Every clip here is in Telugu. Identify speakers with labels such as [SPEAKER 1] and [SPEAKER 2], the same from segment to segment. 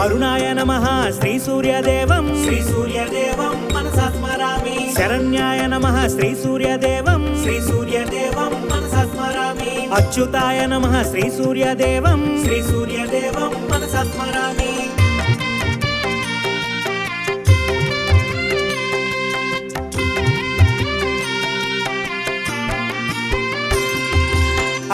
[SPEAKER 1] అరుణాయ నమః శ్రీ సూర్యదేవం
[SPEAKER 2] శ్రీ సూర్యదేవం మనసా స్మరామి.
[SPEAKER 1] శరణ్యాయ నమః శ్రీ సూర్యదేవం
[SPEAKER 2] శ్రీ సూర్యదేవం మనసా స్మరామి.
[SPEAKER 1] అచ్యుతాయ నమః శ్రీ సూర్యదేవం
[SPEAKER 2] శ్రీ సూర్యదేవం మనసా స్మరామి.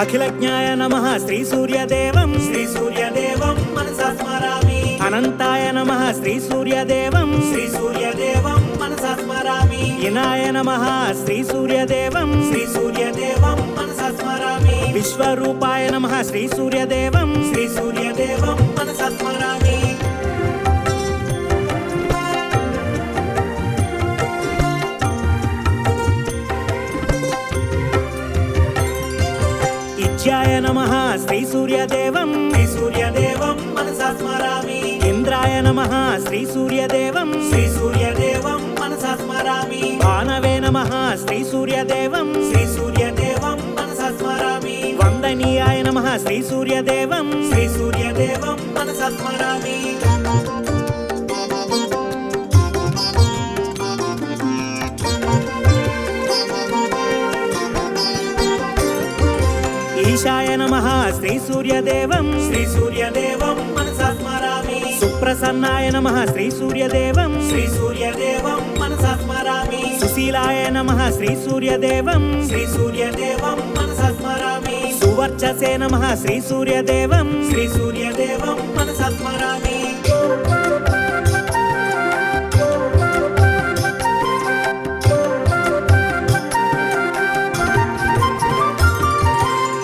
[SPEAKER 1] అఖిలజ్ఞాయ నమః శ్రీ సూర్యదేవం
[SPEAKER 2] శ్రీ సూర్యదేవం మనసా స్మరామి.
[SPEAKER 1] అనంతాయ నమః శ్రీ సూర్యదేవం
[SPEAKER 2] శ్రీ సూర్యదేవం మనసా స్మరామి.
[SPEAKER 1] ఇనాయ నమః శ్రీ సూర్యదేవం
[SPEAKER 2] శ్రీ సూర్యదేవం మనసా స్మరామి.
[SPEAKER 1] విశ్వరూపాయ నమః శ్రీ సూర్యదేవం
[SPEAKER 2] శ్రీ సూర్యదేవం మనసా స్మరామి.
[SPEAKER 1] ఇజ్యాయ నమః శ్రీ సూర్యదేవం
[SPEAKER 2] శ్రీ సూర్యదేవం మనసా స్మరామి.
[SPEAKER 1] ఇంద్రాయ నమః శ్రీ సూర్యదేవం
[SPEAKER 2] శ్రీ సూర్యదేవం మనసా స్మరామి.
[SPEAKER 1] భానవే నమః శ్రీ సూర్యదేవం
[SPEAKER 2] శ్రీ సూర్యదేవం మనసా స్మరామి.
[SPEAKER 1] వందనీయాయ నమః శ్రీ సూర్యదేవం
[SPEAKER 2] శ్రీ సూర్యదేవం మనసా స్మరామి.
[SPEAKER 1] ఈశాయ నమః శ్రీ సూర్యదేవం
[SPEAKER 2] శ్రీ సూర్యదేవం మనసా స్మరామి.
[SPEAKER 1] సుప్రసన్నాయ నమః శ్రీ సూర్యదేవం
[SPEAKER 2] శ్రీ సూర్యదేవం మనసా స్మరామి.
[SPEAKER 1] సుశీలాయ నమః శ్రీ సూర్యదేవం
[SPEAKER 2] శ్రీ సూర్యదేవం మనసా స్మరామి.
[SPEAKER 1] సువర్చసే నమః శ్రీ సూర్యదేవం
[SPEAKER 2] శ్రీ సూర్యదేవం మనసా స్మరామి.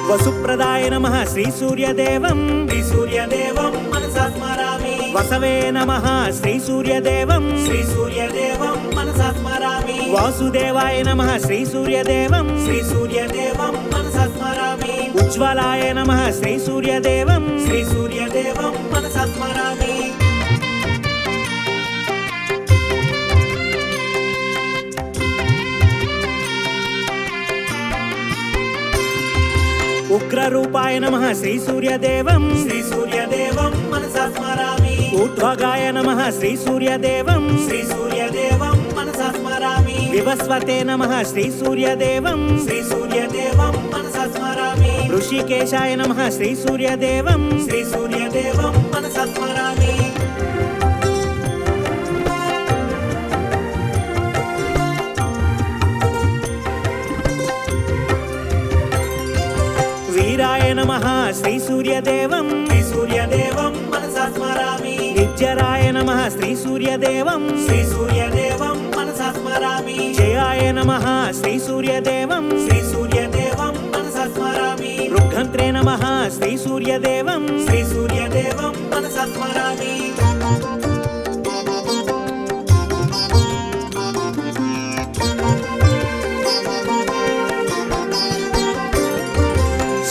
[SPEAKER 1] వసుప్రదాయ నమః శ్రీ సూర్యదేవం
[SPEAKER 2] శ్రీ సూర్యదేవం మనసా స్మరామి.
[SPEAKER 1] వసవే నమః శ్రీ సూర్యదేవం
[SPEAKER 2] శ్రీ సూర్యదేవం మనసా స్మరామి.
[SPEAKER 1] వాసుదేవాయ నమః శ్రీ సూర్యదేవం
[SPEAKER 2] శ్రీ సూర్యదేవం మనసా స్మరామి.
[SPEAKER 1] ఉజ్వలాయ నమః శ్రీ సూర్యదేవం
[SPEAKER 2] శ్రీ సూర్యదేవం మనసా స్మరామి.
[SPEAKER 1] ఉగ్రరూపాయ నమః శ్రీ సూర్యదేవం
[SPEAKER 2] శ్రీ సూర్యదేవం మనసా స్మరామి.
[SPEAKER 1] ఊర్ధ్వగాయ నమః శ్రీ సూర్యదేవం
[SPEAKER 2] శ్రీ సూర్యదేవం మనసా స్మరామి.
[SPEAKER 1] వివస్వతే నమః శ్రీ సూర్యదేవం
[SPEAKER 2] శ్రీ సూర్యదేవం మనసా స్మరామి.
[SPEAKER 1] ఋషికేశాయ నమః శ్రీ సూర్యదేవం
[SPEAKER 2] శ్రీ సూర్యదేవం మనసా స్మరామి.
[SPEAKER 1] వీరాయ నమః శ్రీ సూర్యదేవం
[SPEAKER 2] శ్రీ సూర్యదేవం మనసా స్మరామి.
[SPEAKER 1] నిత్యరాయ నమః శ్రీ సూర్యదేవం
[SPEAKER 2] శ్రీ సూర్యదేవం మనసా స్మరామి.
[SPEAKER 1] జయాయ నమః శ్రీ సూర్యదేవం
[SPEAKER 2] శ్రీ సూర్యదేవం మనసా స్మరామి.
[SPEAKER 1] రుగ్ఘంత్రే నమః శ్రీ సూర్యదేవం
[SPEAKER 2] శ్రీ సూర్యదేవం మనసా స్మరామి.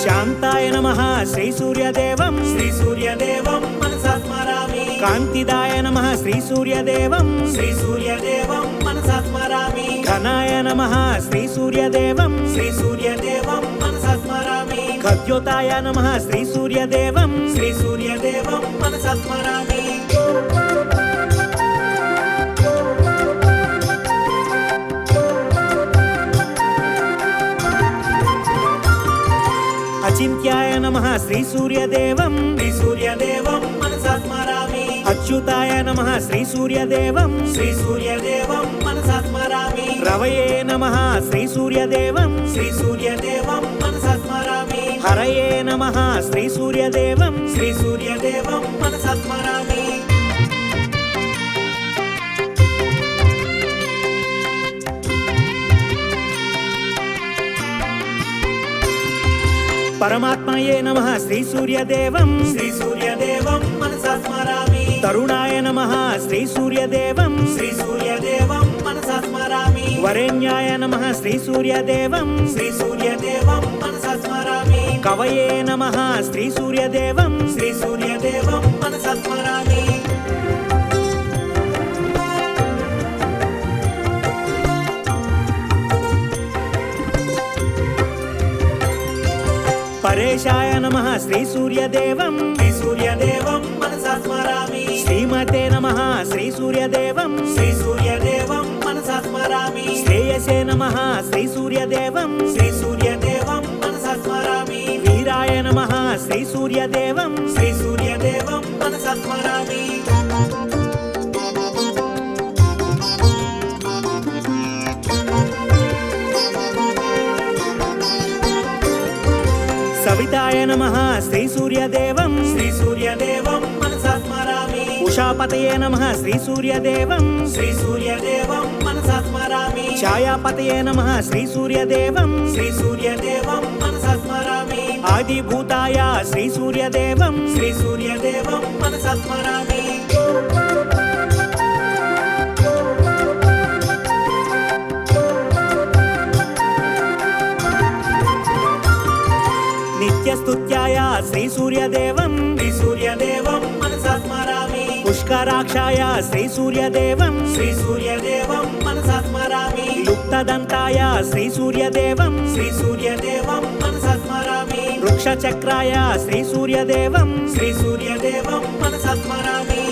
[SPEAKER 1] శాంతాయ నమః శ్రీ సూర్యదేవం
[SPEAKER 2] శ్రీ సూర్యదేవం మనసా స్మరామి.
[SPEAKER 1] కాంతిదాయ నమః శ్రీ సూర్యదేవం
[SPEAKER 2] శ్రీ సూర్యదేవం మనసా స్మరామి.
[SPEAKER 1] ఘనాయ నమః శ్రీ సూర్యదేవం
[SPEAKER 2] శ్రీ సూర్యదేవం మనసా స్మరామి.
[SPEAKER 1] ఖద్యోతాయ నమః శ్రీ సూర్యదేవం
[SPEAKER 2] శ్రీ సూర్యదేవం మనసా స్మరామి.
[SPEAKER 1] అచింత్యాయ నమః శ్రీ సూర్యదేవం
[SPEAKER 2] శ్రీ సూర్యదేవం మనసా స్మరామి.
[SPEAKER 1] అచ్యుతాయ నమః శ్రీ సూర్యదేవం
[SPEAKER 2] శ్రీ సూర్యదేవం మనసా స్మరామి.
[SPEAKER 1] రవయే నమః శ్రీ సూర్యదేవం
[SPEAKER 2] శ్రీ సూర్యదేవం మనసా స్మరామి.
[SPEAKER 1] హరయే నమః శ్రీ సూర్యదేవం
[SPEAKER 2] శ్రీ సూర్యదేవం మనసా స్మరామి.
[SPEAKER 1] పరమాత్మయే నమః శ్రీ సూర్యదేవం
[SPEAKER 2] శ్రీ సూర్యదేవం మనసా స్మరామి.
[SPEAKER 1] తరుణాయ నమః శ్రీ సూర్యదేవం
[SPEAKER 2] శ్రీ సూర్యదేవం మనసా స్మరామి.
[SPEAKER 1] వరేణ్యాయ నమః శ్రీ సూర్యదేవం
[SPEAKER 2] శ్రీ సూర్యదేవం మనసా స్మరామి.
[SPEAKER 1] కవయే నమః శ్రీ సూర్యదేవం
[SPEAKER 2] శ్రీ సూర్యదేవం మనసా స్మరామి.
[SPEAKER 1] పరేశాయ నమః శ్రీ సూర్యదేవం
[SPEAKER 2] శ్రీ సూర్యదేవం మనసా స్మరామి.
[SPEAKER 1] శ్రీసూర్యదేవం
[SPEAKER 2] శ్రీ సూర్యదేవం మనసా స్మరామి
[SPEAKER 1] శ్రేయసే నమః శ్రీసూర్యదేవం
[SPEAKER 2] శ్రీ సూర్యదేవం మనసా స్మరామి
[SPEAKER 1] వీరాయ నమః శ్రీసూర్యదేవం
[SPEAKER 2] శ్రీ సూర్యదేవం మనసా స్మరామి
[SPEAKER 1] సవితాయ నమః శ్రీసూర్యదేవం
[SPEAKER 2] శ్రీ సూర్యదేవం మనసా స్మరామి
[SPEAKER 1] ఉషాపతయే నమః శ్రీసూర్యదేవం
[SPEAKER 2] శ్రీ సూర్యదేవం మనసా స్మరామి
[SPEAKER 1] ఛాయాపతయే నమః శ్రీసూర్యదేవం
[SPEAKER 2] శ్రీ సూర్యదేవం మనసా స్మరామి
[SPEAKER 1] ఆదిభూతాయ శ్రీసూర్యదేవం
[SPEAKER 2] శ్రీ సూర్యదేవం మనసా స్మరామి
[SPEAKER 1] నిత్యస్తుత్యాయ శ్రీసూర్యదేవం
[SPEAKER 2] శ్రీ సూర్యదేవం మనసా స్మరామి
[SPEAKER 1] పుష్కరాక్షాయ శ్రీసూర్యదేవం
[SPEAKER 2] శ్రీ సూర్యదేవం మనసా స్మరామి
[SPEAKER 1] లుప్తదంతాయ శ్రీసూర్యదేవం
[SPEAKER 2] శ్రీ సూర్యదేవం మనసా స్మరామి
[SPEAKER 1] వృక్షచక్రాయ శ్రీసూర్యదేవం
[SPEAKER 2] శ్రీ సూర్యదేవం మనసా స్మరామి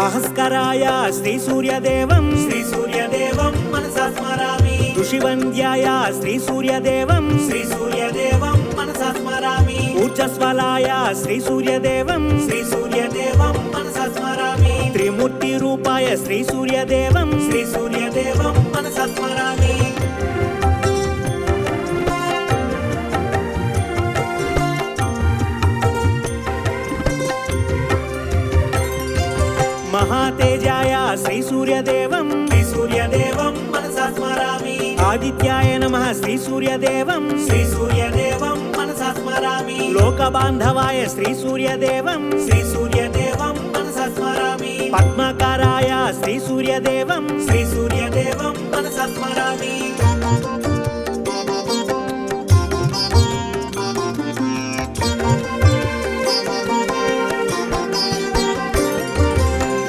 [SPEAKER 1] అహస్కరాయ శ్రీసూర్యదేవం
[SPEAKER 2] శ్రీ సూర్యదేవం మనసా స్మరామి
[SPEAKER 1] ఋషివంద్యాయ శ్రీసూర్యదేవం
[SPEAKER 2] శ్రీ సూర్యదేవం మనసా స్మరామి
[SPEAKER 1] ఊర్జస్వలాయ శ్రీసూర్యదేవం
[SPEAKER 2] శ్రీ సూర్యదేవం మనసా స్మరామి
[SPEAKER 1] త్రిమూర్తి రూపాయ శ్రీసూర్యదేవం
[SPEAKER 2] శ్రీ సూర్యదేవం మనసా స్మరామి
[SPEAKER 1] మహాతేజాయ శ్రీసూర్యదేవం
[SPEAKER 2] శ్రీ సూర్యదేవం మనసా స్మరామి
[SPEAKER 1] ఆదిత్యాయ నమః శ్రీసూర్యదేవం
[SPEAKER 2] శ్రీ సూర్యదేవం మనసా స్మరామి
[SPEAKER 1] లోకబాంధవాయ శ్రీసూర్యదేవం
[SPEAKER 2] శ్రీ సూర్యదేవం మనసా స్మరామి
[SPEAKER 1] పద్మకారాయ శ్రీసూర్యదేవం
[SPEAKER 2] శ్రీ సూర్యదేవం మనసా స్మరామి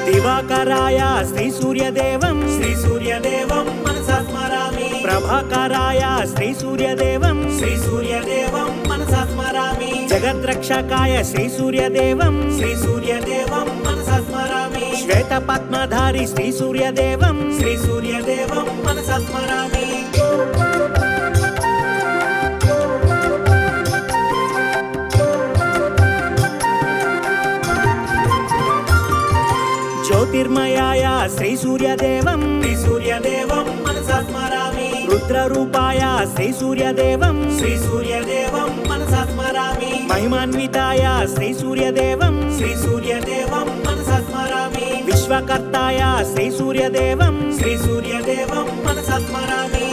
[SPEAKER 1] దివాకరాయ శ్రీసూర్యదేవం
[SPEAKER 2] శ్రీ సూర్యదేవం మనసా స్మరామి
[SPEAKER 1] ప్రభాకరాయ శ్రీసూర్యదేవం
[SPEAKER 2] శ్రీ సూర్యదేవం మనసా స్మరామి
[SPEAKER 1] జగద్రక్షకాయ శ్రీసూర్యదేవం
[SPEAKER 2] శ్రీ సూర్యదేవం మనసా స్మరామి
[SPEAKER 1] శ్వేతపద్మధారి శ్రీసూర్యదేవం
[SPEAKER 2] శ్రీ సూర్యదేవం మనసా స్మరామి
[SPEAKER 1] జ్యోతిర్మయాయ శ్రీసూర్యదేవం
[SPEAKER 2] శ్రీ సూర్యదేవం మనసా స్మరామి
[SPEAKER 1] రుద్రరూపాయ శ్రీసూర్యదేవం
[SPEAKER 2] శ్రీ సూర్యదేవం మనసా స్మరామి
[SPEAKER 1] మహిమాన్వితాయ శ్రీసూర్యదేవం
[SPEAKER 2] శ్రీ సూర్యదేవం మనసా స్మరామి
[SPEAKER 1] విశ్వకర్తాయ శ్రీసూర్యదేవం
[SPEAKER 2] శ్రీ సూర్యదేవం మనసా స్మరామి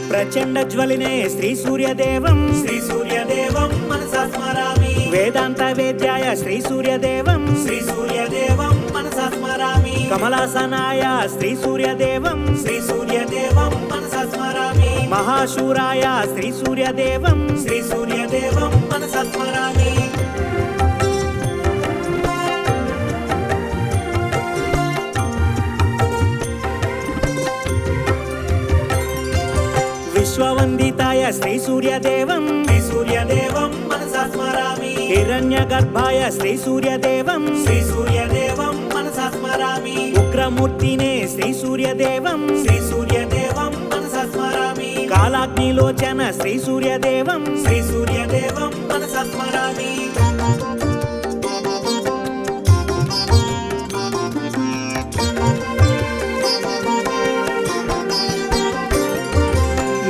[SPEAKER 1] ప్రచండ జ్వలినే శ్రీసూర్యదేవం
[SPEAKER 2] శ్రీ సూర్యదేవం మనసా స్మరామి
[SPEAKER 1] వేదాంత వేద్యాయ శ్రీసూర్యదేవం
[SPEAKER 2] శ్రీ సూర్యదేవం మనసా స్మరామి
[SPEAKER 1] కమలాసనాయ శ్రీసూర్యదేవం
[SPEAKER 2] శ్రీ సూర్యదేవం మనసా స్మరామి
[SPEAKER 1] మహాశూరాయ శ్రీసూర్యదేవం
[SPEAKER 2] శ్రీ సూర్యదేవం మనసా స్మరామి
[SPEAKER 1] విశ్వవందితాయ శ్రీసూర్యదేవం
[SPEAKER 2] శ్రీ సూర్యదేవం మనసా స్మరామి
[SPEAKER 1] హిరణ్యగర్భాయ శ్రీసూర్యదేవం
[SPEAKER 2] శ్రీ సూర్యదేవం మనసా స్మరామి
[SPEAKER 1] ఉగ్రమూర్తినే శ్రీసూర్యదేవం
[SPEAKER 2] శ్రీ సూర్యదేవం మనసా స్మరామి
[SPEAKER 1] కాలాగ్నిలోచన శ్రీసూర్యదేవం
[SPEAKER 2] శ్రీ సూర్యదేవం మనసా స్మరామి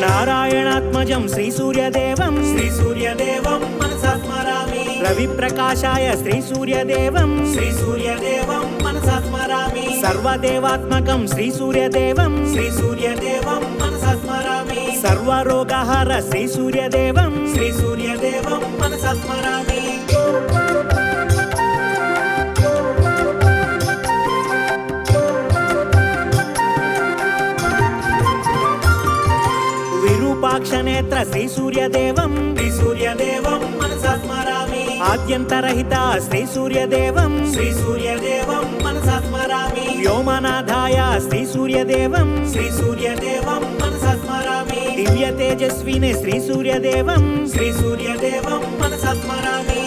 [SPEAKER 1] నారాయణాత్మజం శ్రీసూర్యదేవం
[SPEAKER 2] శ్రీ సూర్యదేవం మనసా స్మరామి
[SPEAKER 1] రవిప్రకాశాయ శ్రీసూర్యదేవం
[SPEAKER 2] శ్రీ సూర్యదేవం మనసా స్మరామి
[SPEAKER 1] సర్వదేవాత్మకం శ్రీసూర్యదేవం
[SPEAKER 2] శ్రీ సూర్యదేవం మనసా స్మరామి
[SPEAKER 1] సర్వరోగహర శ్రీసూర్యదేవం
[SPEAKER 2] శ్రీ సూర్యదేవం మనసా స్మరామి
[SPEAKER 1] విరూపాక్షనేత్ర శ్రీసూర్యదేవం
[SPEAKER 2] శ్రీ సూర్యదేవం మనసా స్మరామి
[SPEAKER 1] ఆద్యంతరహిత శ్రీ సూర్యదేవం
[SPEAKER 2] శ్రీ సూర్యదేవం మనసా స్మరామి
[SPEAKER 1] వ్యోమనాథాయ శ్రీ సూర్యదేవం
[SPEAKER 2] శ్రీ సూర్యదేవం మనసా స్మరామి
[SPEAKER 1] దివ్య తేజస్వినే శ్రీ సూర్యదేవం
[SPEAKER 2] శ్రీ సూర్యదేవం మనసా స్మరామి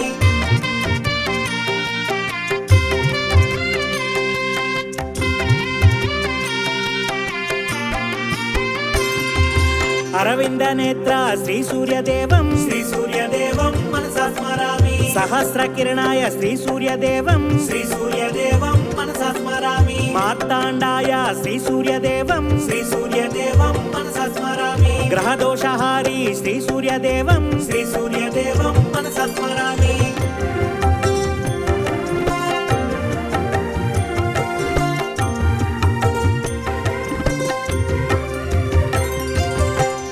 [SPEAKER 1] అరవింద నేత్ర శ్రీ సూర్యదేవం
[SPEAKER 2] శ్రీ సూర్యదేవం మనసా స్మరామి
[SPEAKER 1] సహస్ర కిరణాయ శ్రీ సూర్యదేవం
[SPEAKER 2] శ్రీ సూర్యదేవం మనసా స్మరామి
[SPEAKER 1] మార్తాండాయ శ్రీ సూర్యదేవం
[SPEAKER 2] శ్రీ సూర్యదేవం మనసా స్మరామి
[SPEAKER 1] గ్రహదోషహారి శ్రీ సూర్యదేవం
[SPEAKER 2] శ్రీ సూర్యదేవం మనసా స్మరామి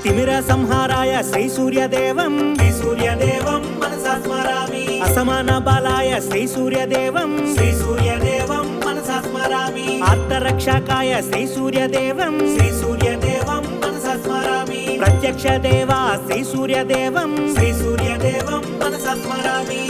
[SPEAKER 1] తిమిర సంహారాయ శ్రీ సూర్యదేవం
[SPEAKER 2] శ్రీ సూర్యదేవం మనసా స్మరామి
[SPEAKER 1] అసమాన బలాయ శ్రీ సూర్యదేవం
[SPEAKER 2] శ్రీ సూర్యదేవం మనసా స్మరామి
[SPEAKER 1] ఆర్తరక్షకాయ శ్రీ సూర్యదేవం
[SPEAKER 2] శ్రీ సూర్యదేవం మనసా స్మరామి
[SPEAKER 1] ప్రత్యక్ష దేవా శ్రీ సూర్యదేవం
[SPEAKER 2] శ్రీ సూర్యదేవం మనసా స్మరామి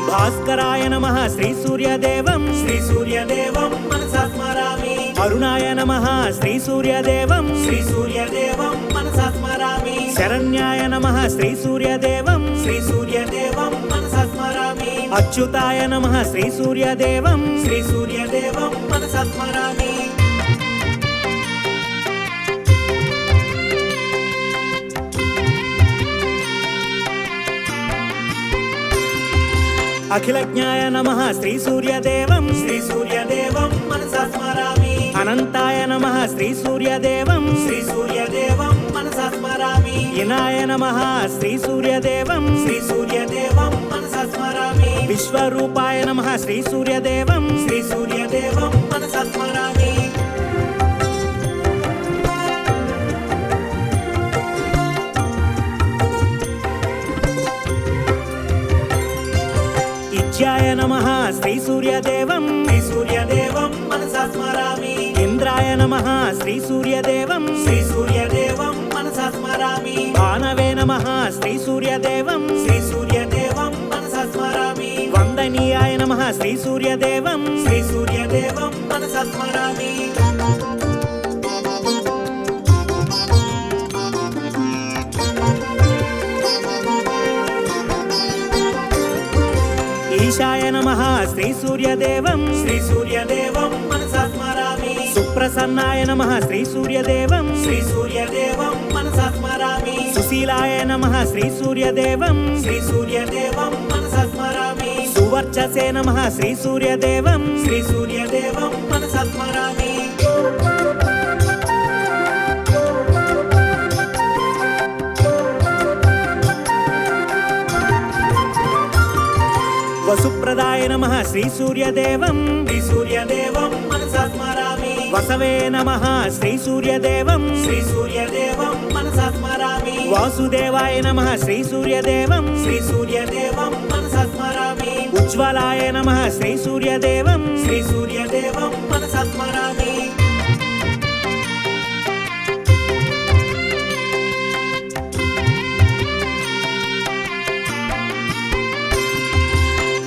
[SPEAKER 1] భాస్కరాయ నమః శ్రీ సూర్యదేవం
[SPEAKER 2] శ్రీ సూర్యదేవం మనసా స్మరామి
[SPEAKER 1] అరుణాయ నమః శ్రీ సూర్యదేవం
[SPEAKER 2] శ్రీ సూర్యదేవం మనసా స్మరామి
[SPEAKER 1] శరణ్యాయ నమః శ్రీ సూర్యదేవం
[SPEAKER 2] శ్రీ సూర్యదేవం మనసా స్మరామి
[SPEAKER 1] అచ్యుతాయ నమః శ్రీ సూర్యదేవం
[SPEAKER 2] శ్రీ సూర్యదేవం మనసా స్మరామి
[SPEAKER 1] అఖిలజ్ఞాయ నమః శ్రీ సూర్యదేవం
[SPEAKER 2] శ్రీ సూర్యదేవం మనసా స్మరామి
[SPEAKER 1] అనంతాయ నమః శ్రీ సూర్యదేవం
[SPEAKER 2] శ్రీ సూర్యదేవం మనసా స్మరామి
[SPEAKER 1] ఇనాయ నమః శ్రీ సూర్యదేవం
[SPEAKER 2] శ్రీ సూర్యదేవం మనసా స్మరామి
[SPEAKER 1] విశ్వరూపాయ నమః శ్రీ సూర్యదేవం
[SPEAKER 2] శ్రీ సూర్యదేవం మనసా స్మరామి
[SPEAKER 1] ఇచ్ఛాయ నమః శ్రీ సూర్యదేవం
[SPEAKER 2] శ్రీ సూర్యదేవం మనసా స్మరామి
[SPEAKER 1] ఇంద్రాయ నమః శ్రీ సూర్యదేవం
[SPEAKER 2] శ్రీ సూర్యదేవం మనసా స్మరామి
[SPEAKER 1] భానవే నమః శ్రీ సూర్యదేవం
[SPEAKER 2] శ్రీ సూర్యదేవం మనసా స్మరామి
[SPEAKER 1] వందనీయాయ నమః శ్రీ సూర్యదేవం
[SPEAKER 2] శ్రీ సూర్యదేవం మనసా స్మరామి
[SPEAKER 1] ఈశాయ నమః శ్రీ సూర్యదేవం
[SPEAKER 2] శ్రీ సూర్యదేవం మనసా స్మరామి
[SPEAKER 1] సుప్రసన్నాయ నమః శ్రీ సూర్యదేవం
[SPEAKER 2] శ్రీ సూర్యదేవం మనసా స్మరామి
[SPEAKER 1] సుశీలాయ నమః శ్రీ సూర్యదేవం
[SPEAKER 2] శ్రీ సూర్యదేవం మనసా స్మరామి
[SPEAKER 1] సువర్చసే నమః శ్రీ సూర్యదేవం
[SPEAKER 2] శ్రీ సూర్యదేవం మనసా స్మరామి
[SPEAKER 1] వసుప్రదాయ నమః శ్రీ సూర్యదేవం
[SPEAKER 2] శ్రీ సూర్యదేవం మనసా స్మరామి
[SPEAKER 1] వసవే నమః శ్రీ సూర్యదేవం
[SPEAKER 2] శ్రీ సూర్యదేవం మనసా స్మరామి
[SPEAKER 1] వాసుదేవాయ నమః శ్రీ సూర్యదేవం
[SPEAKER 2] శ్రీ సూర్యదేవం మనసా స్మరామి
[SPEAKER 1] ఉజ్వలాయ నమః శ్రీ సూర్యదేవం
[SPEAKER 2] శ్రీ సూర్యదేవం మనసా స్మరామి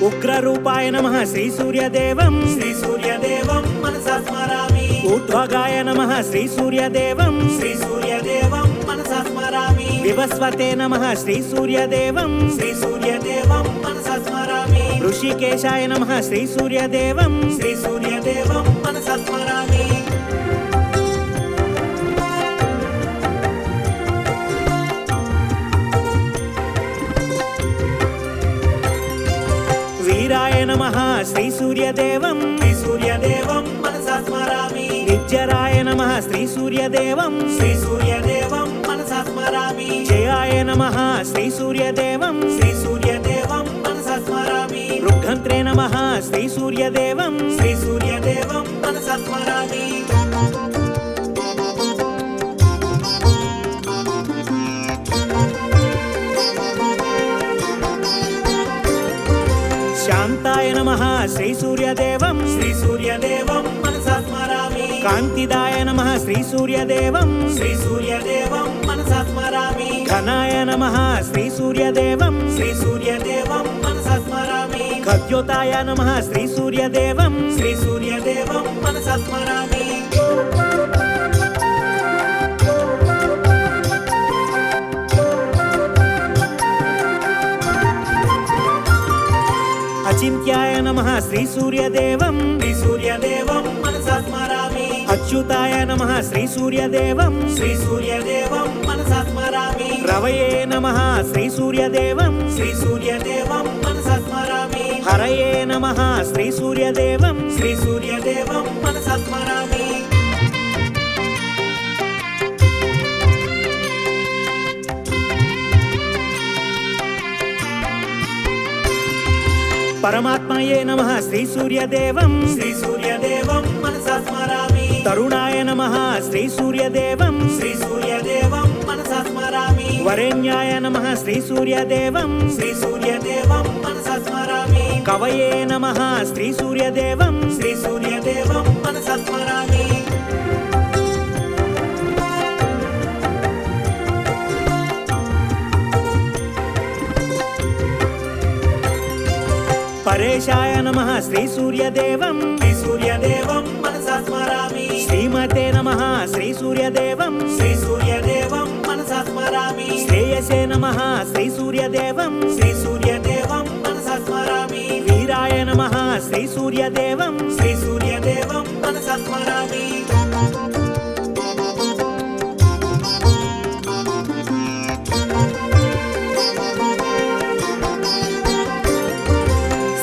[SPEAKER 1] ఉగ్రరూపాయ నమః శ్రీ సూర్యదేవం
[SPEAKER 2] శ్రీ సూర్యదేవం మనసా స్మరామి
[SPEAKER 1] ఊర్ధ్వగాయ నమః శ్రీ సూర్యదేవం
[SPEAKER 2] శ్రీ సూర్యదేవం మనసా స్మరామి
[SPEAKER 1] వివస్వతే నమః శ్రీ సూర్యదేవం
[SPEAKER 2] శ్రీ సూర్యదేవం మనసా స్మరామి
[SPEAKER 1] ఋషికేశాయ నమః శ్రీ సూర్యదేవం
[SPEAKER 2] శ్రీ సూర్యదేవం మనసా స్మరామి
[SPEAKER 1] వీరాయ నమః శ్రీ సూర్యదేవం
[SPEAKER 2] శ్రీ సూర్యదేవం మనసా స్మరామి
[SPEAKER 1] నిత్యరాయ నమః శ్రీ సూర్యదేవం
[SPEAKER 2] శ్రీ సూర్యదేవం మనసా స్మరామి
[SPEAKER 1] జయాయ నమః శ్రీ సూర్యదేవం
[SPEAKER 2] శ్రీ సూర్యదేవం మనసా స్మరామి
[SPEAKER 1] రుగ్ఘంత్రే నమః శ్రీ సూర్యదేవం
[SPEAKER 2] శ్రీ సూర్యదేవం మనసా స్మరామి
[SPEAKER 1] శాంతాయ నమః శ్రీ సూర్యదేవం
[SPEAKER 2] శ్రీ సూర్యదేవం మనసా
[SPEAKER 1] కాంతిదాయ నమః శ్రీ సూర్యదేవం
[SPEAKER 2] శ్రీ సూర్యదేవం మనసా స్మరామి
[SPEAKER 1] ఘనాయ నమః శ్రీ సూర్యదేవం
[SPEAKER 2] శ్రీ సూర్యదేవం మనసా స్మరామి
[SPEAKER 1] ఖద్యోతాయ నమః శ్రీ సూర్యదేవం
[SPEAKER 2] శ్రీ సూర్యదేవం మనసా స్మరామి
[SPEAKER 1] అచింత్యాయ నమః శ్రీ సూర్యదేవం
[SPEAKER 2] శ్రీ సూర్యదేవం మనసా స్మరామి
[SPEAKER 1] అచ్యుతాయ నమః శ్రీ సూర్యదేవం
[SPEAKER 2] శ్రీ సూర్యదేవం మనసా స్మరామి
[SPEAKER 1] రవయే నమః శ్రీ సూర్యదేవం
[SPEAKER 2] శ్రీ సూర్యదేవం మనసా స్మరామి
[SPEAKER 1] హరయే నమః శ్రీ సూర్యదేవం
[SPEAKER 2] శ్రీ సూర్యదేవం మనసా స్మరామి
[SPEAKER 1] పరమాత్మయే నమః శ్రీ సూర్యదేవం
[SPEAKER 2] శ్రీ సూర్యదేవం మనసా స్మరామి
[SPEAKER 1] తరుణాయ నమః శ్రీ సూర్యదేవం
[SPEAKER 2] శ్రీ సూర్యదేవం మనసా స్మరామి
[SPEAKER 1] వరేణ్యాయ నమః శ్రీ సూర్యదేవం
[SPEAKER 2] శ్రీ సూర్యదేవం మనసా స్మరామి
[SPEAKER 1] కవయే నమః శ్రీ సూర్యదేవం
[SPEAKER 2] శ్రీ సూర్యదేవం మనసా స్మరామి
[SPEAKER 1] పరేశాయ నమః శ్రీ సూర్యదేవం
[SPEAKER 2] శ్రీ సూర్యదేవం మనసా స్మరామి
[SPEAKER 1] శ్రీమతే నమః శ్రీ సూర్యదేవం
[SPEAKER 2] శ్రీ సూర్యదేవం మనసా స్మరామి
[SPEAKER 1] శ్రేయసే నమః శ్రీ సూర్యదేవం
[SPEAKER 2] శ్రీ సూర్యదేవం మనసా స్మరామి
[SPEAKER 1] వీరాయ నమః శ్రీ సూర్యదేవం
[SPEAKER 2] శ్రీ సూర్యదేవం మనసా స్మరామి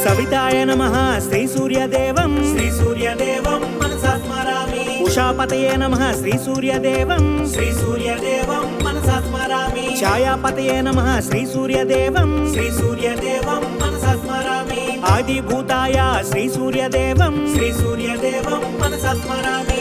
[SPEAKER 1] సవితాయ నమః శ్రీ సూర్యదేవం
[SPEAKER 2] శ్రీ సూర్యదేవం మనసా స్మరామి
[SPEAKER 1] ఉషాపతయే నమః శ్రీ సూర్యదేవం
[SPEAKER 2] శ్రీ సూర్యదేవం మనసా స్మరామి
[SPEAKER 1] ఛాయాపతయే నమః శ్రీ సూర్యదేవం
[SPEAKER 2] శ్రీ సూర్యదేవం మనసా స్మరామి
[SPEAKER 1] ఆదిభూతాయ శ్రీ సూర్యదేవం
[SPEAKER 2] శ్రీ సూర్యదేవం మనసా స్మరామి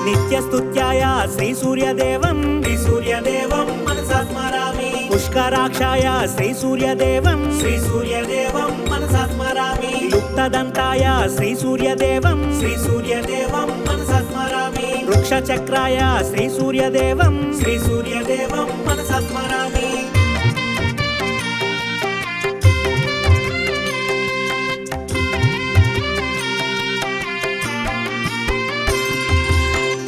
[SPEAKER 1] నిత్యస్తుత్యాయ శ్రీ సూర్యదేవం
[SPEAKER 2] శ్రీ సూర్యదేవం మనసా స్మరామి
[SPEAKER 1] పుష్కరాక్షాయ శ్రీ సూర్యదేవం
[SPEAKER 2] శ్రీ సూర్యదేవం మనసా స్మరామి
[SPEAKER 1] లుప్తదంతాయ శ్రీ సూర్యదేవం
[SPEAKER 2] శ్రీ సూర్యదేవం మనసా స్మరామి
[SPEAKER 1] వృక్షచక్రాయ శ్రీ సూర్యదేవం
[SPEAKER 2] శ్రీ సూర్యదేవం మనసా స్మరామి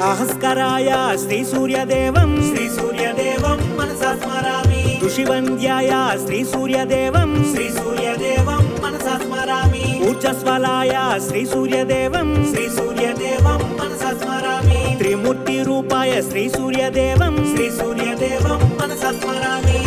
[SPEAKER 1] అహస్కరాయ శ్రీ సూర్యదేవం
[SPEAKER 2] శ్రీ సూర్యదేవం మనసా స్మరామి
[SPEAKER 1] ఋషివంద్యాయ శ్రీ సూర్యదేవం
[SPEAKER 2] శ్రీ సూర్యదేవం మనసా స్మరామి
[SPEAKER 1] ఊర్జస్వలాయ శ్రీ సూర్యదేవం
[SPEAKER 2] శ్రీ సూర్యదేవం మనసా స్మరామి
[SPEAKER 1] త్రిమూర్తి రూపాయ శ్రీ సూర్యదేవం
[SPEAKER 2] శ్రీ సూర్యదేవం మనసా స్మరామి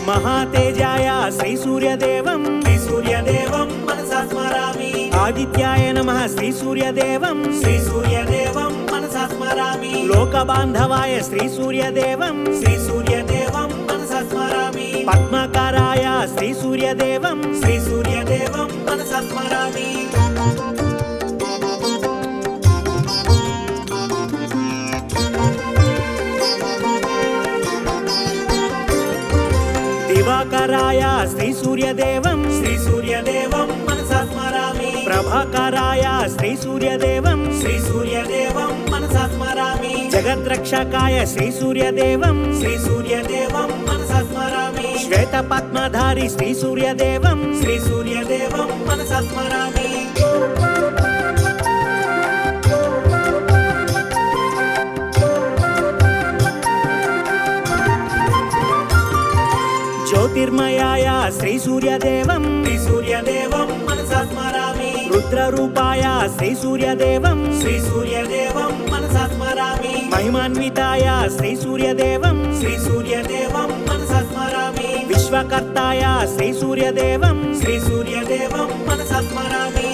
[SPEAKER 1] మహాతేజాయ శ్రీ సూర్యదేవం
[SPEAKER 2] శ్రీ సూర్యదేవం మనసా స్మరామి
[SPEAKER 1] ఆదిత్యాయ నమః శ్రీ సూర్యదేవం
[SPEAKER 2] శ్రీ సూర్యదేవం మనసా స్మరామి
[SPEAKER 1] లోకబాంధవాయ శ్రీ సూర్యదేవం
[SPEAKER 2] శ్రీ సూర్యదేవం మనసా స్మరామి
[SPEAKER 1] పద్మకారాయ శ్రీ సూర్యదేవం
[SPEAKER 2] శ్రీ సూర్యదేవం మనసా స్మరామి
[SPEAKER 1] దివాకరాయ శ్రీ సూర్యదేవం
[SPEAKER 2] శ్రీ సూర్యదేవం మనసా స్మరామి
[SPEAKER 1] ప్రభాకరాయ శ్రీ సూర్యదేవం
[SPEAKER 2] శ్రీ సూర్యదేవం మనసా స్మరామి
[SPEAKER 1] జగద్రక్షకాయ శ్రీ సూర్యదేవం
[SPEAKER 2] శ్రీ సూర్యదేవం మనసా స్మరామి
[SPEAKER 1] శ్వేత పద్మధారి శ్రీ సూర్యదేవం
[SPEAKER 2] శ్రీ సూర్యదేవం మనసా స్మరామి
[SPEAKER 1] జ్యోతిర్మయాయ శ్రీ సూర్యదేవం
[SPEAKER 2] శ్రీ సూర్యదేవం మనసా స్మరామి
[SPEAKER 1] రుద్రరూపాయ శ్రీ సూర్యదేవం
[SPEAKER 2] శ్రీ సూర్యదేవం మనసా స్మరామి
[SPEAKER 1] మహిమాన్వితాయ శ్రీ సూర్యదేవం
[SPEAKER 2] శ్రీ సూర్యదేవం మనసా స్మరామి
[SPEAKER 1] విశ్వకర్తాయ శ్రీ సూర్యదేవం
[SPEAKER 2] శ్రీ సూర్యదేవం మనసా స్మరామి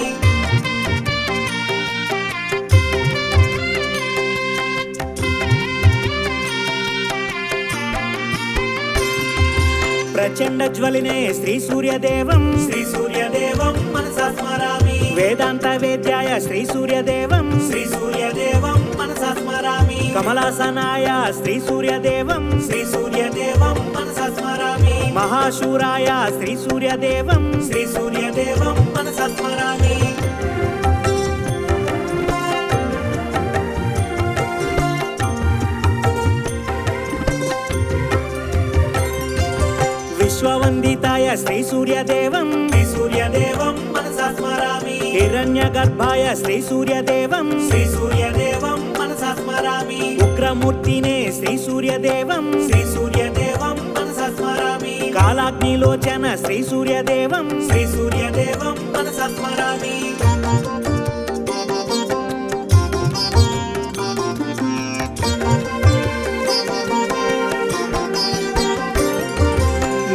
[SPEAKER 1] ప్రచండ జ్వలినే శ్రీ సూర్యదేవం
[SPEAKER 2] శ్రీ సూర్యదేవం మనసా స్మరామి
[SPEAKER 1] మందహాసనాయ శ్రీ సూర్యదేవం
[SPEAKER 2] శ్రీ సూర్యదేవం మనసా స్మరామి
[SPEAKER 1] మహాశూరాయ శ్రీ సూర్యదేవం
[SPEAKER 2] శ్రీ సూర్యదేవం మనసా స్మరామి
[SPEAKER 1] విశ్వవందితాయ శ్రీ సూర్యదేవం
[SPEAKER 2] శ్రీ సూర్యదేవం మనసా స్మరామి
[SPEAKER 1] హిరణ్యగర్భాయ శ్రీ సూర్యదేవం
[SPEAKER 2] శ్రీ సూర్యదేవం మనసా స్మరామి
[SPEAKER 1] ఉగ్రమూర్తినే శ్రీ సూర్యదేవం
[SPEAKER 2] శ్రీ సూర్యదేవం మనసా స్మరామి
[SPEAKER 1] కాలాగ్నిలోచన శ్రీ సూర్యదేవం
[SPEAKER 2] శ్రీ సూర్యదేవం మనసా స్మరామి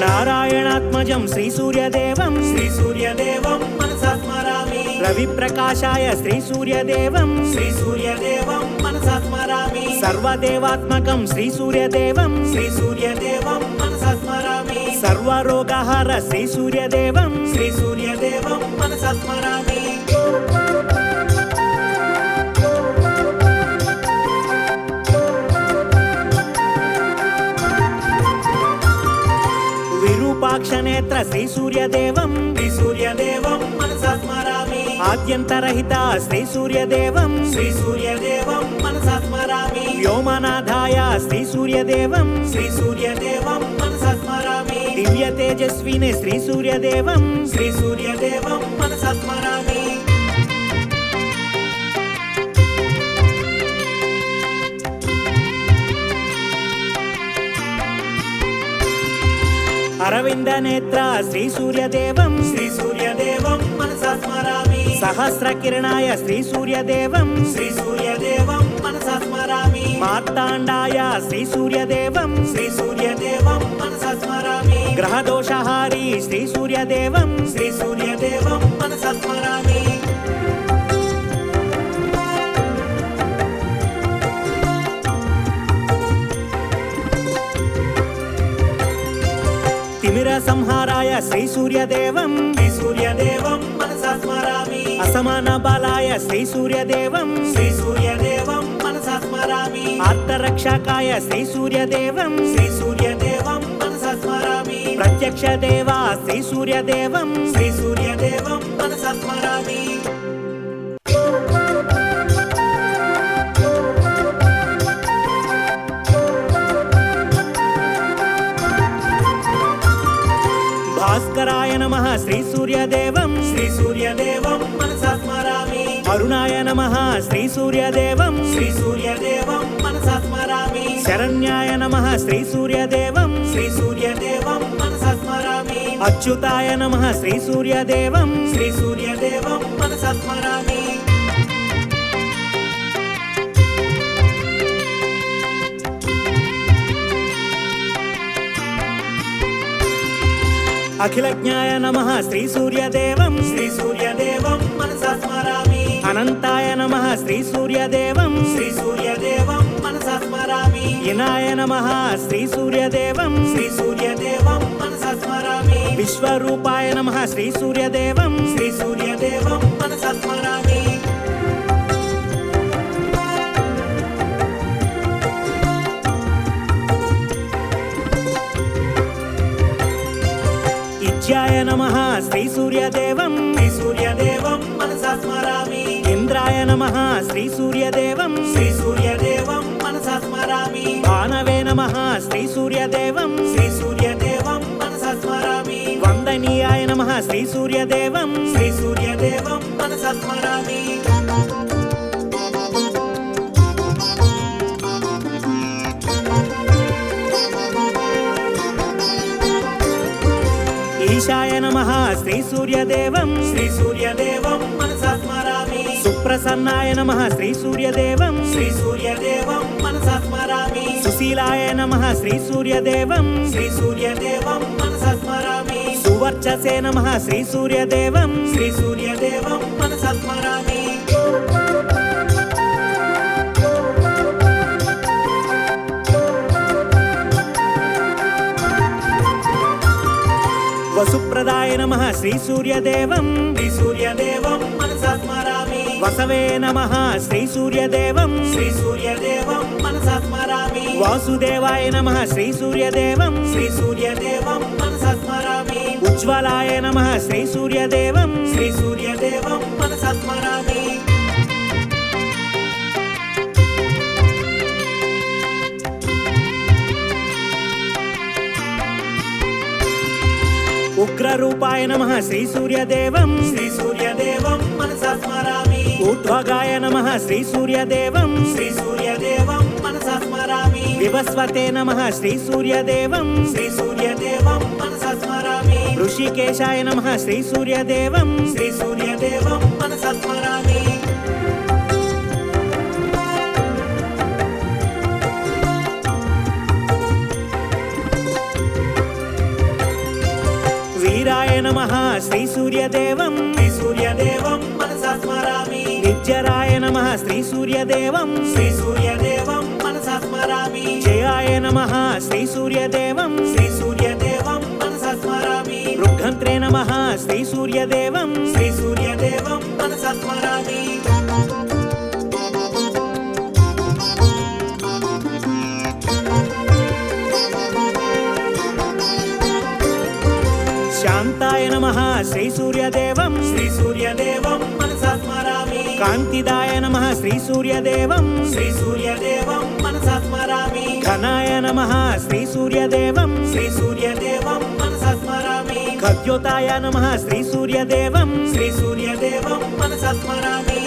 [SPEAKER 1] నారాయణాత్మజం శ్రీ సూర్యదేవం
[SPEAKER 2] శ్రీ సూర్యదేవం మనసా స్మరామి
[SPEAKER 1] రవిప్రకాశాయ శ్రీ సూర్యదేవం
[SPEAKER 2] శ్రీ సూర్యదేవం మనసా స్మరామి
[SPEAKER 1] సర్వదేవాత్మకం శ్రీ సూర్యదేవం
[SPEAKER 2] శ్రీ సూర్యదేవం మనసా స్మరామి
[SPEAKER 1] సర్వరోగహర శ్రీ సూర్యదేవం
[SPEAKER 2] శ్రీ సూర్యదేవం మనసా స్మరామి
[SPEAKER 1] విరూపాక్షనేత్ర శ్రీ సూర్యదేవం
[SPEAKER 2] శ్రీ సూర్యదేవం మనసా స్మరామి
[SPEAKER 1] ఆద్యంతరహిత శ్రీ సూర్యదేవం
[SPEAKER 2] శ్రీ సూర్యదేవం మనసా స్మరామి
[SPEAKER 1] వ్యోమనాథాయ శ్రీ సూర్యదేవం
[SPEAKER 2] శ్రీ సూర్యదేవం మనసా స్మరామి
[SPEAKER 1] దివ్య తేజస్వినే శ్రీ సూర్యదేవం
[SPEAKER 2] శ్రీ సూర్యదేవం మనసా స్మరామి
[SPEAKER 1] అరవింద నేత్ర శ్రీ సూర్యదేవం
[SPEAKER 2] శ్రీ సూర్యదేవం మనసా స్మరామి
[SPEAKER 1] సహస్ర కిరణాయ శ్రీ సూర్యదేవం
[SPEAKER 2] శ్రీ సూర్యదేవం మనసా స్మరామి
[SPEAKER 1] మార్తాండాయ శ్రీ సూర్యదేవం
[SPEAKER 2] శ్రీ సూర్యదేవం మనసా స్మరామి
[SPEAKER 1] గ్రహదోషహారి శ్రీ సూర్యదేవం
[SPEAKER 2] శ్రీ సూర్యదేవం మనసా స్మరామి
[SPEAKER 1] తిమిర సంహారాయ శ్రీ సూర్యదేవం
[SPEAKER 2] శ్రీ సూర్యదేవం మనసా స్మరామి
[SPEAKER 1] అసమాన బలాయ శ్రీ సూర్యదేవం
[SPEAKER 2] శ్రీ సూర్యదేవం మనసా స్మరామి
[SPEAKER 1] ఆర్తరక్షకాయ శ్రీ సూర్యదేవం
[SPEAKER 2] శ్రీ సూర్యదేవం మనసా స్మరామి
[SPEAKER 1] ప్రత్యక్ష దేవా శ్రీ సూర్యదేవం
[SPEAKER 2] శ్రీ సూర్యదేవం మనసా స్మరామి
[SPEAKER 1] భాస్కరాయ నమః శ్రీ సూర్యదేవం
[SPEAKER 2] శ్రీ సూర్యదేవం మనసా స్మరామి
[SPEAKER 1] అరుణాయ నమః శ్రీ సూర్యదేవం
[SPEAKER 2] శ్రీ సూర్యదేవం మనసా స్మరామి
[SPEAKER 1] శరణ్యాయ నమః శ్రీ సూర్యదేవం
[SPEAKER 2] శ్రీ సూర్యదేవం మనసా స్మరామి
[SPEAKER 1] అచ్యుతాయ నమః శ్రీ సూర్యదేవం
[SPEAKER 2] శ్రీ సూర్యదేవం మనసా స్మరామి
[SPEAKER 1] అఖిలజ్ఞాయ నమః శ్రీ సూర్యదేవం
[SPEAKER 2] శ్రీ సూర్యదేవం మనసా స్మరామి
[SPEAKER 1] అనంతాయ నమః శ్రీ సూర్యదేవం
[SPEAKER 2] శ్రీ సూర్యదేవం మనసా స్మరామి
[SPEAKER 1] ఇనాయ నమః శ్రీ సూర్యదేవం
[SPEAKER 2] శ్రీ సూర్యదేవం మనసా స్మరామి
[SPEAKER 1] విశ్వరూపాయ నమః శ్రీ సూర్యదేవం
[SPEAKER 2] శ్రీ సూర్యదేవం మనసా స్మరామి
[SPEAKER 1] ఇచ్ఛాయ నమః శ్రీ సూర్యదేవం
[SPEAKER 2] శ్రీ సూర్యదేవం మనసా స్మరామి
[SPEAKER 1] ఇంద్రాయ నమః శ్రీ సూర్యదేవం
[SPEAKER 2] శ్రీ సూర్యదేవం మనసా స్మరామి
[SPEAKER 1] భానవే నమః శ్రీ సూర్యదేవం
[SPEAKER 2] శ్రీ సూర్యదేవం మనసా స్మరామి
[SPEAKER 1] వందనీయాయ నమః శ్రీ సూర్యదేవం
[SPEAKER 2] శ్రీ సూర్యదేవం మనసా స్మరామి
[SPEAKER 1] ఈశాయ నమః శ్రీ సూర్యదేవం
[SPEAKER 2] శ్రీ సూర్యదేవం మనసా స్మరామి
[SPEAKER 1] సుప్రసన్నాయ నమః శ్రీ సూర్యదేవం
[SPEAKER 2] శ్రీ సూర్యదేవం మనసా స్మరామి
[SPEAKER 1] సుశీలాయ నమః శ్రీ సూర్యదేవం
[SPEAKER 2] శ్రీ సూర్యదేవం మనసా స్మరామి
[SPEAKER 1] సువర్చసే నమః శ్రీ సూర్యదేవం
[SPEAKER 2] శ్రీ సూర్యదేవం మనసా స్మరామి
[SPEAKER 1] వసుప్రదాయ నమః శ్రీ సూర్యదేవం
[SPEAKER 2] శ్రీ సూర్యదేవం మనసా స్మరామి
[SPEAKER 1] వసవే నమః శ్రీ సూర్యదేవం
[SPEAKER 2] శ్రీ సూర్యదేవం మనసా స్మరామి
[SPEAKER 1] వాసుదేవాయ నమః శ్రీ సూర్యదేవం
[SPEAKER 2] శ్రీ సూర్యదేవం మనసా స్మరామి
[SPEAKER 1] ఉజ్వలాయ నమః శ్రీ సూర్యదేవం
[SPEAKER 2] శ్రీ సూర్యదేవం మనసా స్మరామి
[SPEAKER 1] ఉగ్రరూపాయ నమః శ్రీ సూర్యదేవం
[SPEAKER 2] శ్రీ సూర్యదేవం మనసా స్మరామి
[SPEAKER 1] ఊర్ధ్వగాయ నమః శ్రీ సూర్యదేవం
[SPEAKER 2] శ్రీ సూర్యదేవం మనసా స్మరామి
[SPEAKER 1] వివస్వతే నమః శ్రీ సూర్యదేవం
[SPEAKER 2] శ్రీ సూర్యదేవం మనసా స్మరామి
[SPEAKER 1] ఋషికేశాయ నమః శ్రీ సూర్యదేవం
[SPEAKER 2] శ్రీ సూర్యదేవం మనసా స్మరామి
[SPEAKER 1] వీరాయ నమః శ్రీ సూర్యదేవం
[SPEAKER 2] శ్రీ సూర్యదేవం మనసా స్మరామి
[SPEAKER 1] నిత్యరాయ నమః శ్రీ సూర్యదేవం
[SPEAKER 2] శ్రీ సూర్యదేవం మనసా స్మరామి
[SPEAKER 1] జయాయ నమః శ్రీ సూర్యదేవం
[SPEAKER 2] శ్రీ సూర్యదేవం మనసా స్మరామి
[SPEAKER 1] రుగ్ఘంత్రే నమః శ్రీ సూర్యదేవం
[SPEAKER 2] శ్రీ సూర్యదేవం మనసా స్మరామి
[SPEAKER 1] శాంతాయ నమః శ్రీ సూర్యదేవం
[SPEAKER 2] శ్రీ సూర్యదేవం మనసా స్మరామి
[SPEAKER 1] కాంతిదాయ నమః శ్రీ సూర్యదేవం
[SPEAKER 2] శ్రీ సూర్యదేవం మనసా స్మరామి
[SPEAKER 1] ఘనాయ నమః శ్రీ సూర్యదేవం
[SPEAKER 2] శ్రీ సూర్యదేవం మనసా స్మరామి
[SPEAKER 1] ఖద్యోతాయ నమః శ్రీ సూర్యదేవం
[SPEAKER 2] శ్రీ సూర్యదేవం మనసా స్మరామి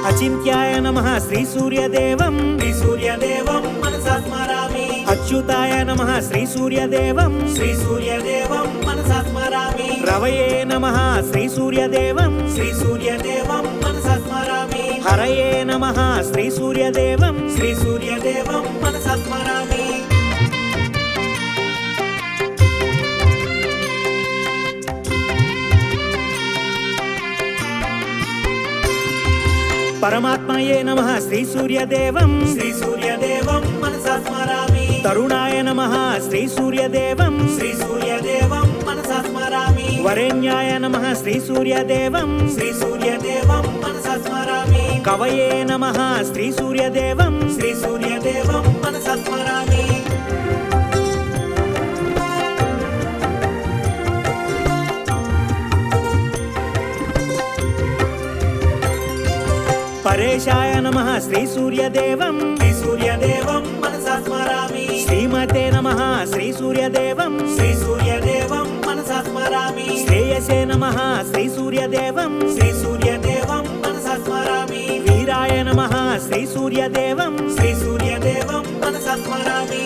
[SPEAKER 1] అచింత్యాయ నమః శ్రీ సూర్యదేవం
[SPEAKER 2] శ్రీ సూర్యదేవం మనసా స్మరామి
[SPEAKER 1] అచ్యుతాయ నమః శ్రీ సూర్యదేవం
[SPEAKER 2] శ్రీ సూర్యదేవం మనసా స్మరామి
[SPEAKER 1] రవయే నమః శ్రీ సూర్యదేవం
[SPEAKER 2] శ్రీ సూర్యదేవం మనసా స్మరామి
[SPEAKER 1] హరయే నమః శ్రీ సూర్యదేవం
[SPEAKER 2] శ్రీ సూర్యదేవం మనసా స్మరామి
[SPEAKER 1] పరమాత్మయే నమః శ్రీ సూర్యదేవం
[SPEAKER 2] శ్రీ సూర్యదేవం మనసా స్మరామి
[SPEAKER 1] తరుణాయ నమః శ్రీ సూర్యదేవం
[SPEAKER 2] శ్రీ సూర్యదేవం మనసా స్మరామి
[SPEAKER 1] వరేణ్యాయ నమః శ్రీ సూర్యదేవం
[SPEAKER 2] శ్రీ సూర్యదేవం మనసా స్మరామి
[SPEAKER 1] కవయే నమః శ్రీ సూర్యదేవం
[SPEAKER 2] శ్రీ సూర్యదేవం మనసా స్మరామి
[SPEAKER 1] పరేశాయ నమః శ్రీ సూర్యదేవం
[SPEAKER 2] శ్రీ సూర్యదేవం మనసా స్మరామి
[SPEAKER 1] శ్రీమతే నమః శ్రీ సూర్యదేవం
[SPEAKER 2] శ్రీ సూర్యదేవం మనసా స్మరామి
[SPEAKER 1] శ్రేయసే నమః శ్రీ సూర్యదేవం
[SPEAKER 2] శ్రీ సూర్యదేవం మనసా స్మరామి
[SPEAKER 1] వీరాయ నమః శ్రీ సూర్యదేవం
[SPEAKER 2] శ్రీ సూర్యదేవం మనసా స్మరామి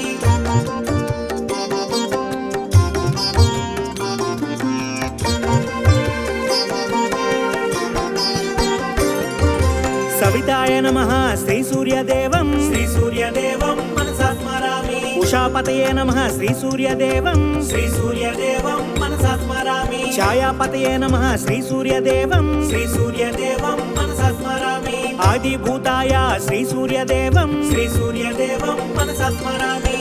[SPEAKER 1] సవితాయ నమః శ్రీ సూర్యదేవం
[SPEAKER 2] శ్రీ సూర్యదేవం మనసా స్మరామి
[SPEAKER 1] ఉషాపతయే నమః శ్రీ సూర్యదేవం
[SPEAKER 2] శ్రీ సూర్యదేవం మనసా స్మరామి
[SPEAKER 1] ఛాయాపతయే నమః శ్రీ సూర్యదేవం
[SPEAKER 2] శ్రీ సూర్యదేవం మనసా స్మరామి
[SPEAKER 1] ఆదిభూతాయ శ్రీ సూర్యదేవం
[SPEAKER 2] శ్రీ సూర్యదేవం మనసా స్మరామి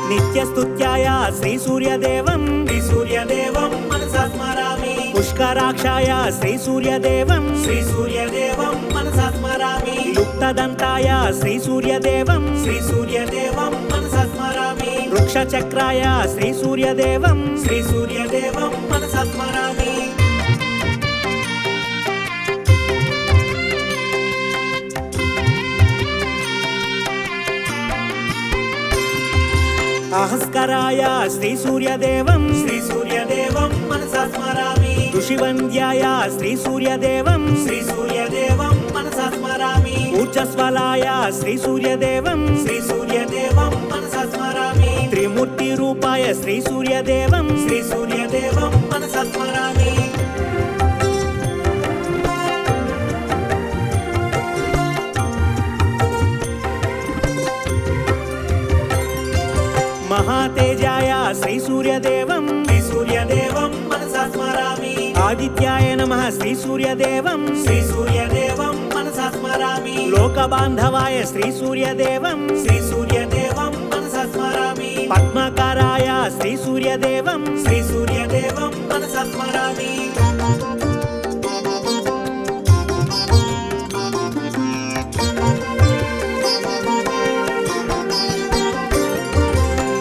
[SPEAKER 1] నిత్యస్తుత్యాయ శ్రీ సూర్యదేవం
[SPEAKER 2] శ్రీ సూర్యదేవం మనసా స్మరామి
[SPEAKER 1] పుష్కరాక్షాయ శ్రీ సూర్యదేవం
[SPEAKER 2] శ్రీ సూర్యదేవం మనసా స్మరామి
[SPEAKER 1] యుక్తదంతాయ శ్రీ సూర్యదేవం
[SPEAKER 2] శ్రీ సూర్యదేవం మనసా స్మరామి
[SPEAKER 1] వృక్షచక్రాయ శ్రీ సూర్యదేవం
[SPEAKER 2] శ్రీ సూర్యదేవం మనసా స్మరామి
[SPEAKER 1] అహస్కరాయ శ్రీ సూర్యదేవం
[SPEAKER 2] శ్రీ సూర్యదేవం మనసా స్మరామి
[SPEAKER 1] ఋషివంద్యాయ శ్రీ సూర్యదేవం
[SPEAKER 2] శ్రీ సూర్యదేవం మనసా స్మరామి
[SPEAKER 1] ఊర్జస్వలాయ శ్రీ సూర్యదేవం
[SPEAKER 2] శ్రీ సూర్యదేవం మనసా స్మరామి
[SPEAKER 1] త్రిమూర్తి రూపాయ శ్రీ సూర్యదేవం
[SPEAKER 2] శ్రీ సూర్యదేవం మనసా స్మరామి
[SPEAKER 1] మహాతేజ సూర్యదేవం
[SPEAKER 2] శ్రీ సూర్యదేవం మనసా స్మరామి
[SPEAKER 1] ఆదిత్యాయ నమః శ్రీ సూర్యదేవం
[SPEAKER 2] శ్రీ సూర్యదేవం మనసా స్మరామి
[SPEAKER 1] లోకబాంధవాయ శ్రీ సూర్యదేవం
[SPEAKER 2] శ్రీ సూర్యదేవం మనసా స్మరామి
[SPEAKER 1] పద్మకారాయ శ్రీ సూర్యదేవం
[SPEAKER 2] శ్రీ సూర్యదేవం మనసా స్మరామి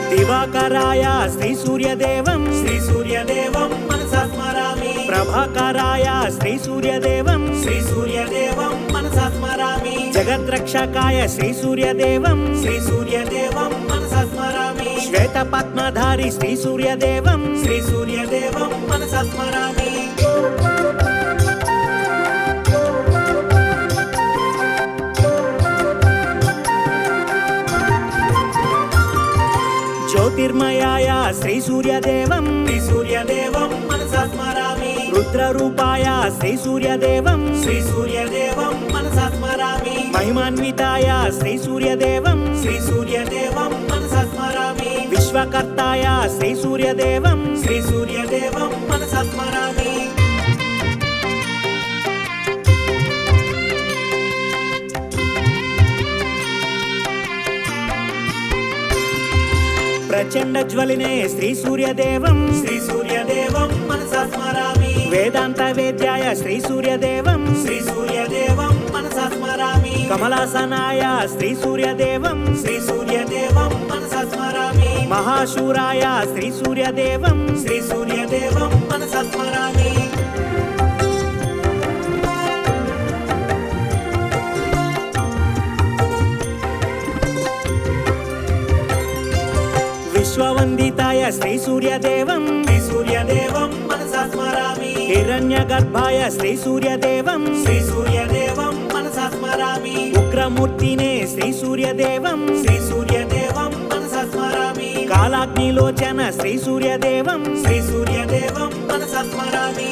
[SPEAKER 1] దివాకరాయ శ్రీ సూర్యదేవం
[SPEAKER 2] శ్రీ సూర్యదేవం మనసా స్మరామి
[SPEAKER 1] ప్రభాకరాయ శ్రీ సూర్యదేవం
[SPEAKER 2] శ్రీ సూర్యదేవం మనసా స్మరామి
[SPEAKER 1] జగద్రక్షకాయ శ్రీ సూర్యదేవం
[SPEAKER 2] శ్రీ సూర్యదేవం మనసా స్మరామి
[SPEAKER 1] శ్వేత పద్మధారి శ్రీ సూర్యదేవం
[SPEAKER 2] శ్రీ సూర్యదేవం మనసా స్మరామి
[SPEAKER 1] జ్యోతిర్మయాయ శ్రీ సూర్యదేవం
[SPEAKER 2] శ్రీ సూర్యదేవం మనసా స్మరామి
[SPEAKER 1] రుద్రరూపాయ శ్రీ సూర్యదేవం
[SPEAKER 2] శ్రీ సూర్యదేవం మనసా స్మరామి
[SPEAKER 1] మహిమాన్వితాయ శ్రీ సూర్యదేవం
[SPEAKER 2] శ్రీ సూర్యదేవం మనసా స్మరామి
[SPEAKER 1] విశ్వకర్తాయ శ్రీ సూర్యదేవం
[SPEAKER 2] శ్రీ సూర్యదేవం మనసా స్మరామి
[SPEAKER 1] ప్రచండ జ్వలినే శ్రీ సూర్యదేవం
[SPEAKER 2] శ్రీ సూర్యదేవం మనసా స్మరామి
[SPEAKER 1] వేదాంత వేద్యాయ శ్రీ సూర్యదేవం
[SPEAKER 2] శ్రీ సూర్యదేవం మనసా స్మరామి
[SPEAKER 1] కమలాసనాయ శ్రీ సూర్యదేవం
[SPEAKER 2] శ్రీ సూర్యదేవం మనసా స్మరామి
[SPEAKER 1] మహాశూరాయ శ్రీ సూర్యదేవం
[SPEAKER 2] శ్రీ సూర్యదేవం మనసా స్మరామి
[SPEAKER 1] విశ్వవందితాయ శ్రీ సూర్యదేవం
[SPEAKER 2] శ్రీ సూర్యదేవం మనసా స్మరామి
[SPEAKER 1] హిరణ్యగర్భాయ శ్రీ సూర్యదేవం
[SPEAKER 2] శ్రీ సూర్యదేవం మనసా స్మరామి
[SPEAKER 1] ఉగ్రమూర్తినే శ్రీ సూర్యదేవం
[SPEAKER 2] శ్రీ సూర్యదేవం మనసా స్మరామి
[SPEAKER 1] కాలాగ్నిలోచన శ్రీ సూర్యదేవం
[SPEAKER 2] శ్రీ సూర్యదేవం మనసా స్మరామి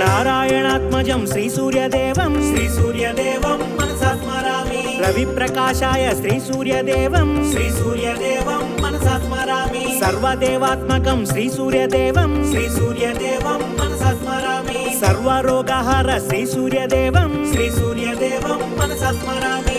[SPEAKER 1] నారాయణాత్మజం శ్రీ సూర్యదేవం
[SPEAKER 2] శ్రీ సూర్యదేవం మనసా స్మరామి
[SPEAKER 1] రవిప్రకాశాయ శ్రీ సూర్యదేవం
[SPEAKER 2] శ్రీ సూర్యదేవం మనసా స్మరామి
[SPEAKER 1] సర్వదేవాత్మకం శ్రీ సూర్యదేవం
[SPEAKER 2] శ్రీ సూర్యదేవం మనసా స్మరామి
[SPEAKER 1] సర్వరోగహర శ్రీ సూర్యదేవం
[SPEAKER 2] శ్రీ సూర్యదేవం మనసా స్మరామి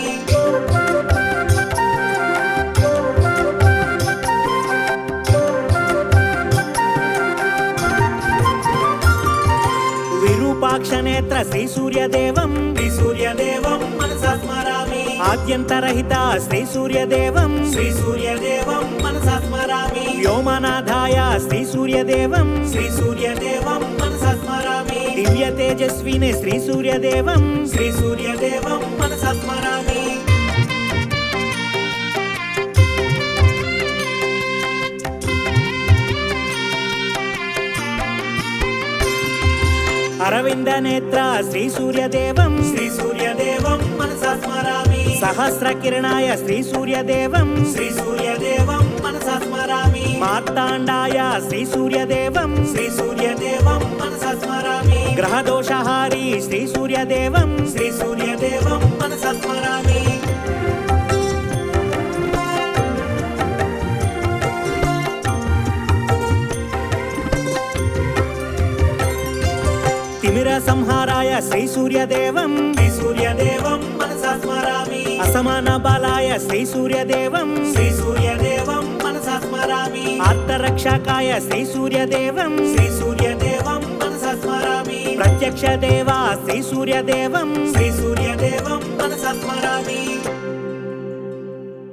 [SPEAKER 1] విరూపాక్షనేత్ర శ్రీ సూర్యదేవం
[SPEAKER 2] శ్రీ సూర్యదేవం మనసా స్మరామి
[SPEAKER 1] ఆద్యంతరహిత శ్రీ సూర్యదేవం
[SPEAKER 2] శ్రీ సూర్యదేవం మనసా స్మరామి
[SPEAKER 1] వ్యోమనాథాయ శ్రీ సూర్యదేవం
[SPEAKER 2] శ్రీ సూర్యదేవం మనసా స్మరామి
[SPEAKER 1] దివ్య తేజస్వినే శ్రీ సూర్యదేవం
[SPEAKER 2] శ్రీ సూర్యదేవం మనసా స్మరామి
[SPEAKER 1] అరవింద నేత్ర శ్రీ సూర్యదేవం
[SPEAKER 2] శ్రీ సూర్యదేవం మనసా స్మరామి
[SPEAKER 1] సహస్ర కిరణాయ శ్రీ సూర్యదేవం
[SPEAKER 2] శ్రీ సూర్యదేవం మనసా స్మరామి
[SPEAKER 1] మార్తాండాయ శ్రీ సూర్యదేవం
[SPEAKER 2] శ్రీ సూర్యదేవం మనసా స్మరామి
[SPEAKER 1] గ్రహదోషహారి శ్రీ సూర్యదేవం
[SPEAKER 2] శ్రీ సూర్యదేవం మనసా స్మరామి
[SPEAKER 1] తిమిర సంహారాయ శ్రీ సూర్యదేవం
[SPEAKER 2] శ్రీ సూర్యదేవం మనసా స్మరామి
[SPEAKER 1] అసమాన బలాయ శ్రీ సూర్యదేవం
[SPEAKER 2] శ్రీ సూర్యదేవం మనసా స్మరామి
[SPEAKER 1] ఆర్తరక్షకాయ శ్రీ సూర్యదేవం
[SPEAKER 2] శ్రీ సూర్యదేవం మనసా స్మరామి
[SPEAKER 1] ప్రత్యక్ష దేవా శ్రీ సూర్యదేవం
[SPEAKER 2] శ్రీ సూర్యదేవం మనసా స్మరామి